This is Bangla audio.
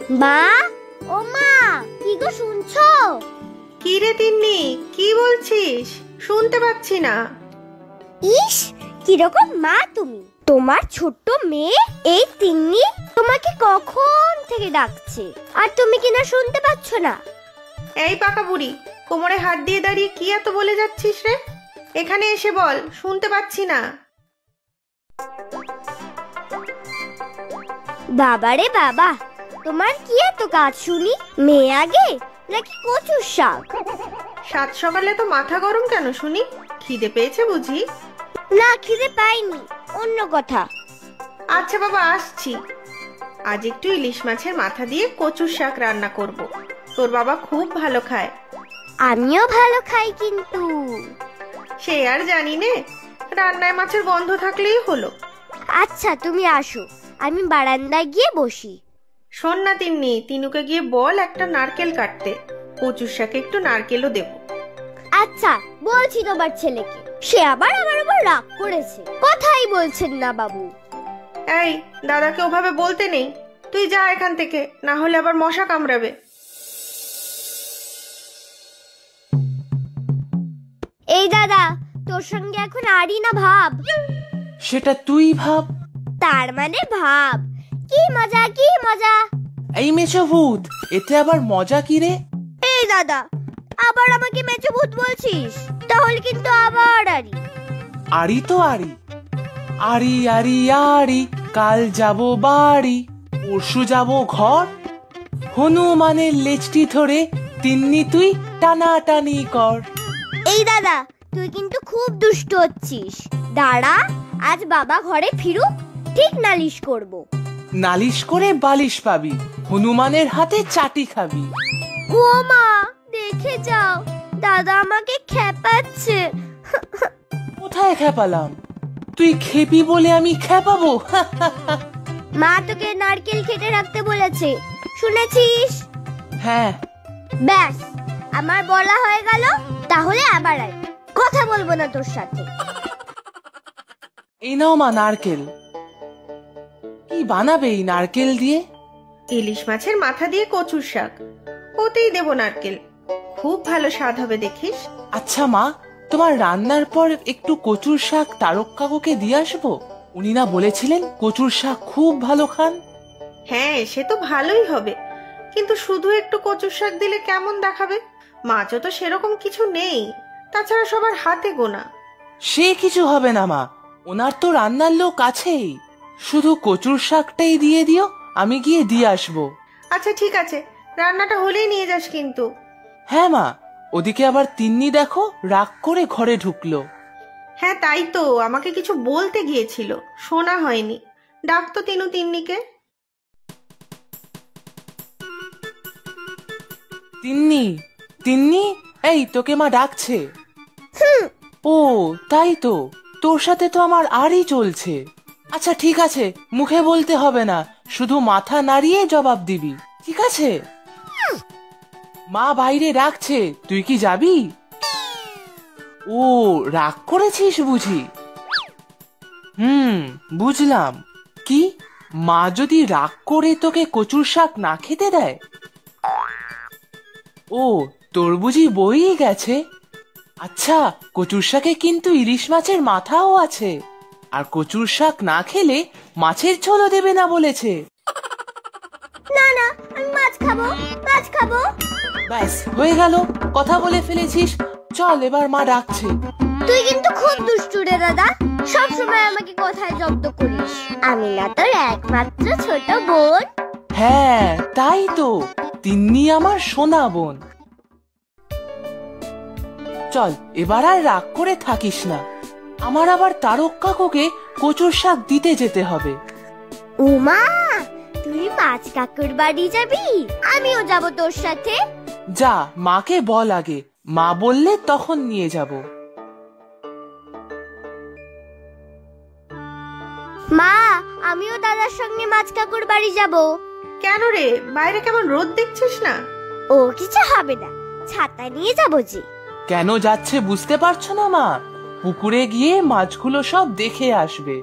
মা, ও মা, কি গো শুনছো? কি রে তিন্নি, কি বলছিস? শুনতে পাচ্ছি না। ইস, কিরকম মা তুমি! তোমার ছোট্ট মেয়ে এই তিন্নি তোমাকে কখন থেকে ডাকছে, আর তুমি কিনা শুনতে পাচ্ছ না? এই পাকা বুড়ি, কোমরে হাত দিয়ে দাঁড়িয়ে কি এত বলে যাচ্ছিস রে? এখানে এসে বল, শুনতে পাচ্ছি না। বাবারে বাবা, তোমার কি এত কাজ শুনি? মেয়ে আগে নাকি কচুর শাক? সাত সকালে তো মাথা গরম কেন শুনি? খিদে পেয়েছে বুঝি? না, খিদে পাইনি, অন্য কথা। আচ্ছা বাবা, আসছি। আজ একটু ইলিশ মাছের মাথা দিয়ে কচুর শাক রান্না করব। তোর বাবা খুব ভালো খায়। আমিও ভালো খাই, কিন্তু সে আর জানি নে, রান্নায় মাছের গন্ধ থাকলেই হলো। আচ্ছা তুমি আসো, আমি বারান্দায় গিয়ে বসি। শোন না তিন্নি, তিনুকে গিয়ে বল একটা নারকেল কাটতে, কচুর শাকে একটু নারকেলও দেব। আচ্ছা বলছি তোমার ছেলেকে, সে আবার আমার উপর রাগ করেছে, কথাই বলছেন না বাবু। এই, দাদাকে ওভাবে বলতে নেই। তুই যা এখান থেকে, না হলে আবার মশা কামড়াবে। এই দাদা, তোর সঙ্গে এখন আরই না ভাব? সেটা তুই ভাব। তার মানে ভাব। কি মজা, কি মজা! এই মেছো ভূত, এতে আবার মজা কি রে? এই দাদা, আবার আমাকে মেচো ভূত বলছিস? তাহলে কিন্তু আবার আরি। আরি তো আরি, আরি আরি আরি, কাল যাব বাড়ি, পরশু যাব ঘর, হনুমানের লেজটি ধরে তিন্নি তুই টানাটানি কর। এই দাদা, তুই কিন্তু খুব দুষ্ট হচ্ছিস। দাঁড়া, আজ বাবা ঘরে ফিরুক, ঠিক নালিশ করব। নালিশ করে বালিশ পাবি, হনুমানের হাতে চাটি খাবি। ও মা, দেখে যাও, দাদা আমাকে খেপাচ্ছে। কোথায় খেপালাম? তুই খেপি বলে আমি খেপাবো? মা তোকে নারকেল কেটে রাখতে বলেছে, শুনেছিস? হ্যাঁ। ব্যাস, আমার বলা হয়ে গেল। তাহলে আবার আয়, কথা বলবো না তোর সাথে। এই নাও মা নারকেল। কি বানাবে এই নারকেল দিয়ে? ইলিশ মাছের মাথা দিয়ে কচুর শাক, ওতেই দেব নারকেল। খুব ভালো স্বাদ হবে দেখিস। আচ্ছা মা, তোমার রান্নার পর একটু কচুর শাক তারক কাকুকে দিয়ে আসবো? উনি না বলেছিলেন কচুর শাক খুব ভালো খান? হ্যাঁ, সে তো ভালোই হবে, কিন্তু শুধু একটু কচুর শাক দিলে কেমন দেখাবে? মাছও তো সেরকম কিছু নেই, তাছাড়া সবার হাতে গোনা। সে কিছু হবে না মা, ওনার তো রান্নার লোক আছেই। শুধু কচুর শাকটাই দিয়ে দিও, আমি গিয়ে দিয়ে আসবো। আচ্ছা ঠিক আছে, রান্নাটা হলেই নিয়ে যাস কিন্তু। হ্যাঁ মা, ওদিকে আবার তিন্নি দেখো রাগ করে ঘরে ঢুকলো। হ্যাঁ তাই তো, আমাকে কিছু বলতে গিয়েছিল, শোনা হয়নি। ডাক তো তিনু তিন্নিকে। তিন্নি, তিন্নি, এই তোকে মা ডাকছে। ও তাই তো, তোর সাথে তো আমার আরই চলছে। আচ্ছা ঠিক আছে, মুখে বলতে হবে না, শুধু মাথা নাড়িয়ে জবাব দিবি, ঠিক আছে? মা বাইরে ডাকছে, তুই কি যাবি? ও, রাগ করেছিস বুঝি? বুঝলাম। কি, মা যদি রাগ করে তোকে কচুর শাক না খেতে দেয়? ও, তোর বুঝি বই গেছে? আচ্ছা, কচুর শাকে কিন্তু ইলিশ মাছের মাথাও আছে, আর কচুর শাক না খেলে মাছের ঝোলও দেবে না বলেছে। না না, আমি মাছ খাবো, মাছ খাবো। ব্যাস হয়ে গেল, কথা বলে ফেলেছিস। চল, এবার মা ডাকছে। তুই কিন্তু খুব দুষ্টু রে দাদা, সব সময় আমাকে কথায় জব্দ করিস। আমি না তোর একমাত্র ছোট বোন? হ্যাঁ তাই তো, তিন্নি আমার সোনা বোন। চল, এবার আর রাগ করে থাকিস না, আমার আবার তারক কাকুকে কচুর শাক দিতে যেতে হবে। উমা, তুই মাছ কাকুর বাড়ি যাবি? আমিও যাব তোর সাথে। যা, মাকে বল আগে, মা বললে তখন নিয়ে যাব। মা, আমিও দাদার সঙ্গে মাছ কাকুর বাড়ি যাব। কেন রে, বাইরে কেমন রোদ দেখছিস না? ও কিছু হবে না, ছাতা নিয়ে যাবো যে। কেন যাচ্ছে বুঝতে পারছো না মা? পুকুরে গিয়ে মাছগুলো সব দেখে আসবে।